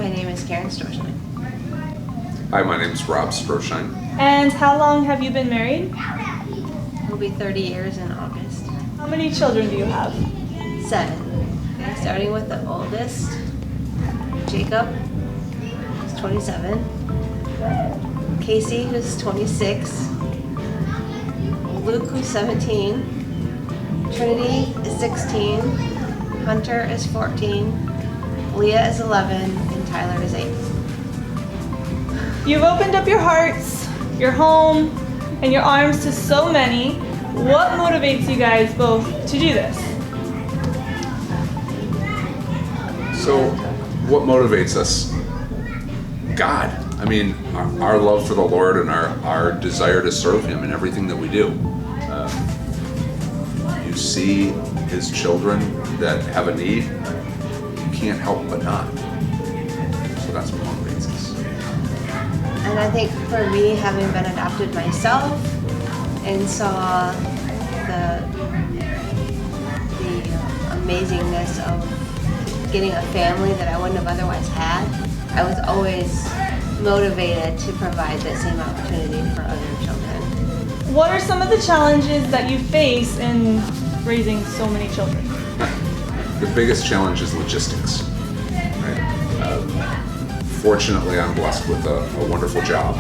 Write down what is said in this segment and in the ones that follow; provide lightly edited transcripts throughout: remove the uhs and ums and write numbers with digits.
My name is Karen Storstein. Hi, my name's Rob Stroshine. And how long have you been married? It'll be 30 years in August. How many children do you have? 7. Okay, starting with the oldest, Jacob, who's 27. Casey, who's 26. Luke, who's 17. Trinity is 16. Hunter is 14. Leah is 11. And Tyler is 8. You've opened up your hearts, your home, and your arms to so many. What motivates you guys both to do this? So, what motivates us? God. I mean, our love for the Lord and our desire to serve Him in everything that we do. You see His children that have a need, you can't help but not. So that's what motivates us. And I think for me, having been adopted myself and saw the amazingness of getting a family that I wouldn't have otherwise had, I was always motivated to provide that same opportunity for other children. What are some of the challenges that you face in raising so many children? The biggest challenge is logistics. Right? Fortunately, I'm blessed with a wonderful job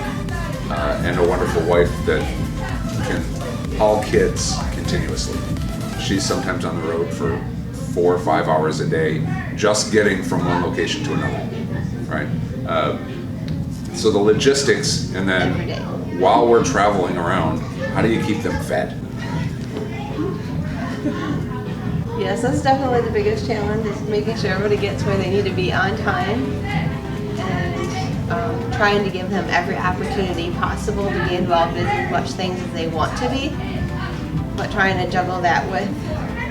and a wonderful wife that can haul kids continuously. She's sometimes on the road for 4 or 5 hours a day, just getting from one location to another, right? So the logistics, and then Every day. while we're traveling around, how do you keep them fed? Yes, that's definitely the biggest challenge, is making sure everybody gets where they need to be on time, and trying to give them every opportunity possible to be involved in as much things as they want to be, but trying to juggle that with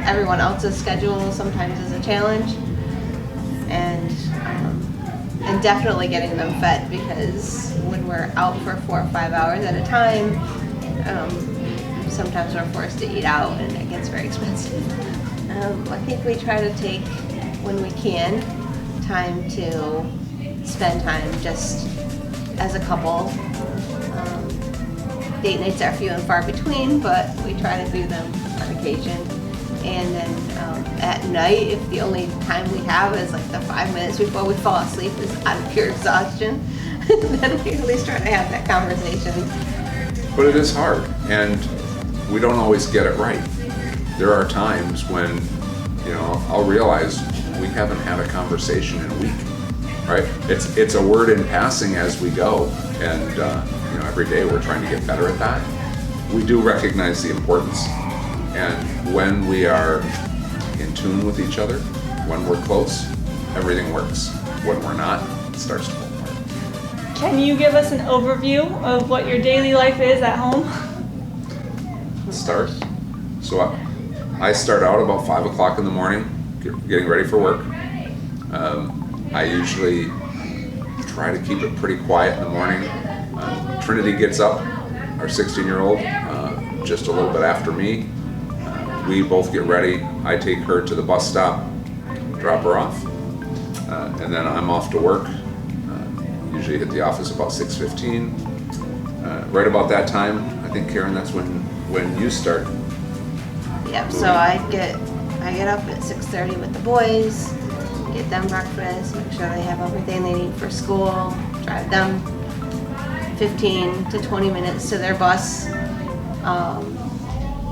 everyone else's schedule sometimes is a challenge, and definitely getting them fed, because when we're out for 4 or 5 hours at a time, sometimes we're forced to eat out, and it gets very expensive. I think we try to take, when we can, time to spend time just as a couple. Date nights are few and far between, but we try to do them on occasion. And then at night, if the only time we have is like the 5 minutes before we fall asleep is out of pure exhaustion, then we at least try to have that conversation. But it is hard, and we don't always get it right. There are times when, I'll realize we haven't had a conversation in a week, right? It's a word in passing as we go, and every day we're trying to get better at that. We do recognize the importance, and when we are in tune with each other, when we're close, everything works. When we're not, it starts to fall apart. Can you give us an overview of what your daily life is at home? Start. So I start out about 5 o'clock in the morning, getting ready for work. I usually try to keep it pretty quiet in the morning. Trinity gets up, our 16-year-old, just a little bit after me. We both get ready. I take her to the bus stop, drop her off, and then I'm off to work. Usually hit the office about 6:15. Right about that time, I think, Karen, that's when you start. Yep, so I get up at 6:30 with the boys, get them breakfast, make sure they have everything they need for school, drive them 15 to 20 minutes to their bus,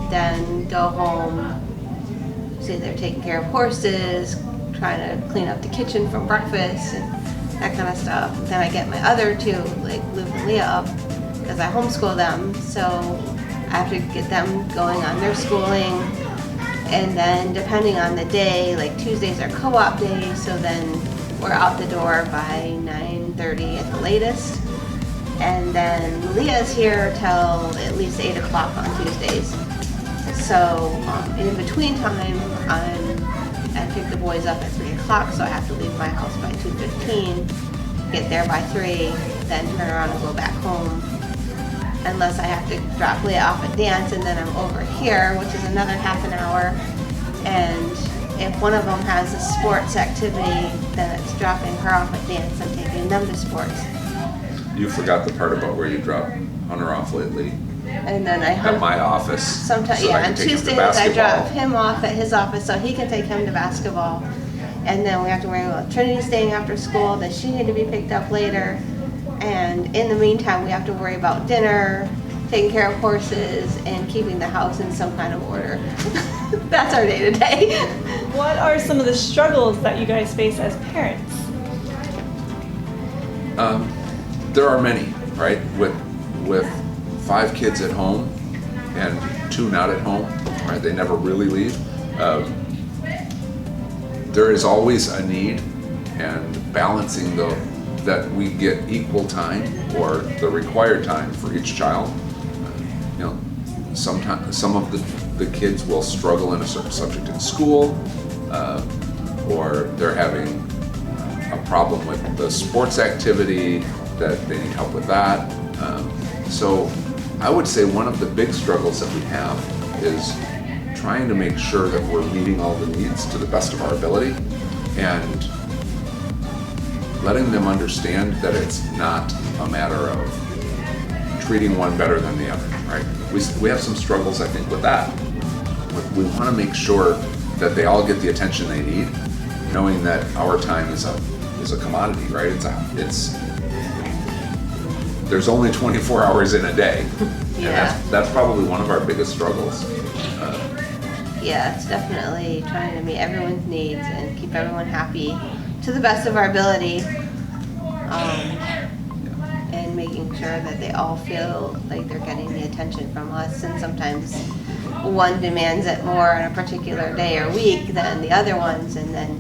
then go home, see they're taking care of horses, trying to clean up the kitchen from breakfast and that kind of stuff. Then I get my other two, like Luke and Leah, up because I homeschool them, so I have to get them going on their schooling. And then depending on the day, like Tuesdays are co-op days, so then we're out the door by 9:30 at the latest. And then Leah's here till at least 8 o'clock on Tuesdays. So in between time, I pick the boys up at 3 o'clock, so I have to leave my house by 2:15, get there by 3, then turn around and go back home. Unless I have to drop Leah off at dance, and then I'm over here, which is another half an hour, and if one of them has a sports activity, then it's dropping her off at dance and taking them to sports. You forgot the part about where you dropped Hunter off lately And then I at my office. sometimes, so that I yeah, can on take him to Tuesdays I drop basketball. him off at his office so he can take him to basketball. And then we have to worry about Trinity staying after school, then she need to be picked up later. And in the meantime, we have to worry about dinner, taking care of horses, and keeping the house in some kind of order. That's our day to day. What are some of the struggles that you guys face as parents? There are many, right? With 5 kids at home and 2 not at home, right? They never really leave. There is always a need, and balancing that we get equal time or the required time for each child. You know, sometimes some of the kids will struggle in a certain subject in school, or they're having a problem with the sports activity that they need help with that. So I would say one of the big struggles that we have is trying to make sure that we're meeting all the needs to the best of our ability, and letting them understand that it's not a matter of treating one better than the other, right? We have some struggles, I think, with that. We want to make sure that they all get the attention they need, knowing that our time is a commodity, right? There's only 24 hours in a day, and Yeah. that's probably one of our biggest struggles. Yeah, it's definitely trying to meet everyone's needs and keep everyone happy to the best of our ability. And making sure that they all feel like they're getting the attention from us. And sometimes one demands it more on a particular day or week than the other ones, and then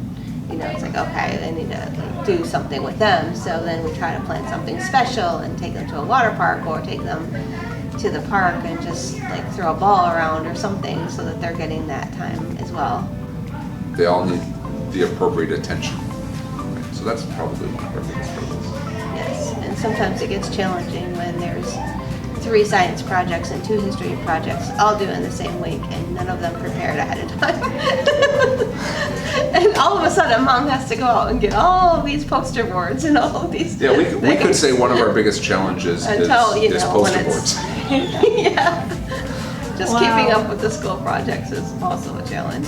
it's like, okay, I need to do something with them. So then we try to plan something special and take them to a water park, or take them to the park and just like throw a ball around or something, so that they're getting that time as well. They all need the appropriate attention. Right? So that's probably one of our biggest struggles. Yes, and sometimes it gets challenging when there's 3 science projects and 2 history projects all due in the same week, and none of them prepared ahead of time. And all of a sudden, Mom has to go out and get all of these poster boards and all of these. Yeah, we could say one of our biggest challenges Until, is when poster it's- boards. Yeah. Just Wow. keeping up with the school projects is also a challenge.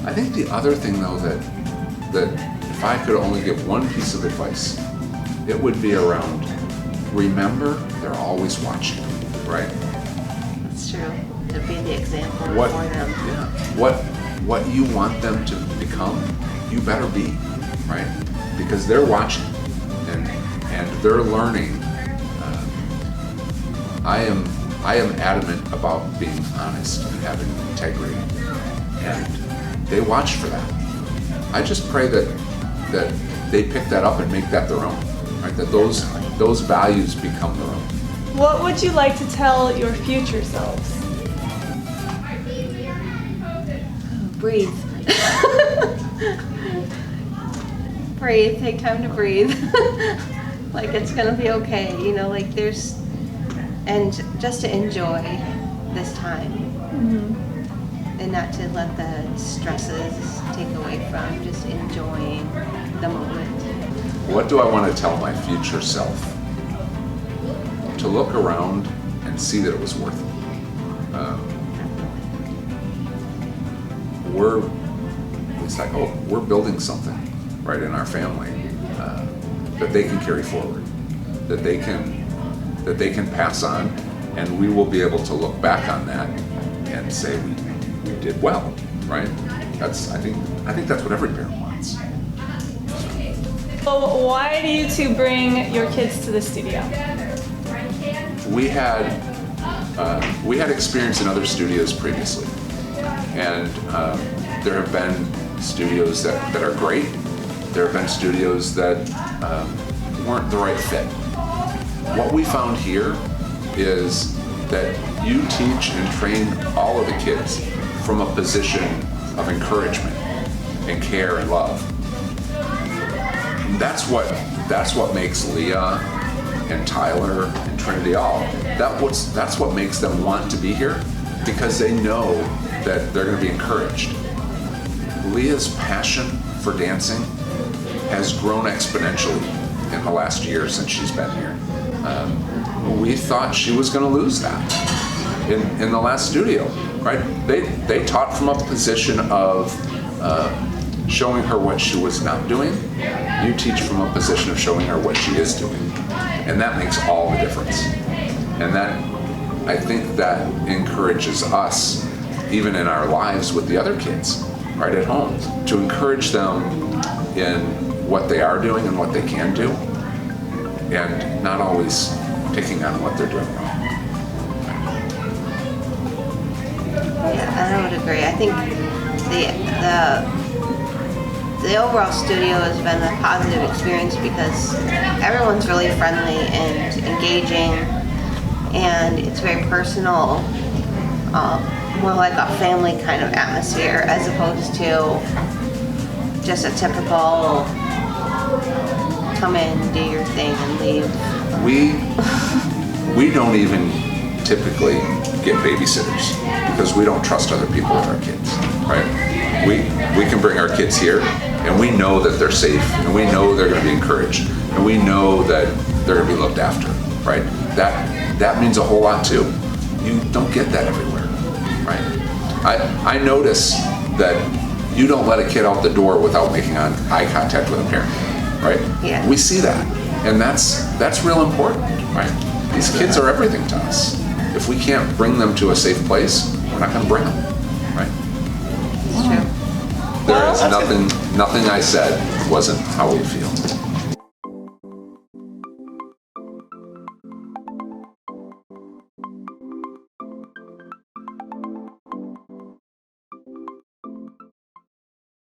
I think the other thing, though, that if I could only give one piece of advice, it would be around, remember, they're always watching, right? It's true. To be the example What, for them. yeah, what you want them to become, you better be, right? Because they're watching and they're learning. I am adamant about being honest and having integrity, and they watch for that. I just pray that they pick that up and make that their own, right? That those values become their own. What would you like to tell your future selves? Breathe. Breathe. Take time to breathe. Like, it's gonna be okay. And just to enjoy this time, and not to let the stresses take away from just enjoying the moment. What do I want to tell my future self? To look around and see that it was worth it. At least I hope, we're building something right in our family that they can carry forward, that they can pass on, and we will be able to look back on that and say we did well, right? I think that's what every parent wants. So why do you two bring your kids to the studio? We had experience in other studios previously, and there have been studios that are great. There have been studios that weren't the right fit. What we found here is that you teach and train all of the kids from a position of encouragement and care and love. And that's what makes Leah and Tyler and Trinity all. That's what makes them want to be here, because they know that they're going to be encouraged. Leah's passion for dancing has grown exponentially in the last year since she's been here. We thought she was going to lose that in the last studio, right? They taught from a position of showing her what she was not doing. You teach from a position of showing her what she is doing. And that makes all the difference. And that, I think that encourages us, even in our lives with the other kids, right at home, to encourage them in what they are doing and what they can do, and not always picking on what they're doing wrong. Yeah, I would agree. I think the overall studio has been a positive experience because everyone's really friendly and engaging, and it's very personal, more like a family kind of atmosphere as opposed to just a typical come in, do your thing, and leave. We don't even typically get babysitters because we don't trust other people with our kids, right? We can bring our kids here and we know that they're safe and we know they're going to be encouraged and we know that they're going to be looked after, right? That means a whole lot too. You don't get that everywhere, right? I notice that you don't let a kid out the door without making eye contact with a parent, right? Yeah. We see that, and that's real important, right? These kids are everything to us. If we can't bring them to a safe place, we're not going to bring them, right? It's true. There is nothing I said wasn't how we feel.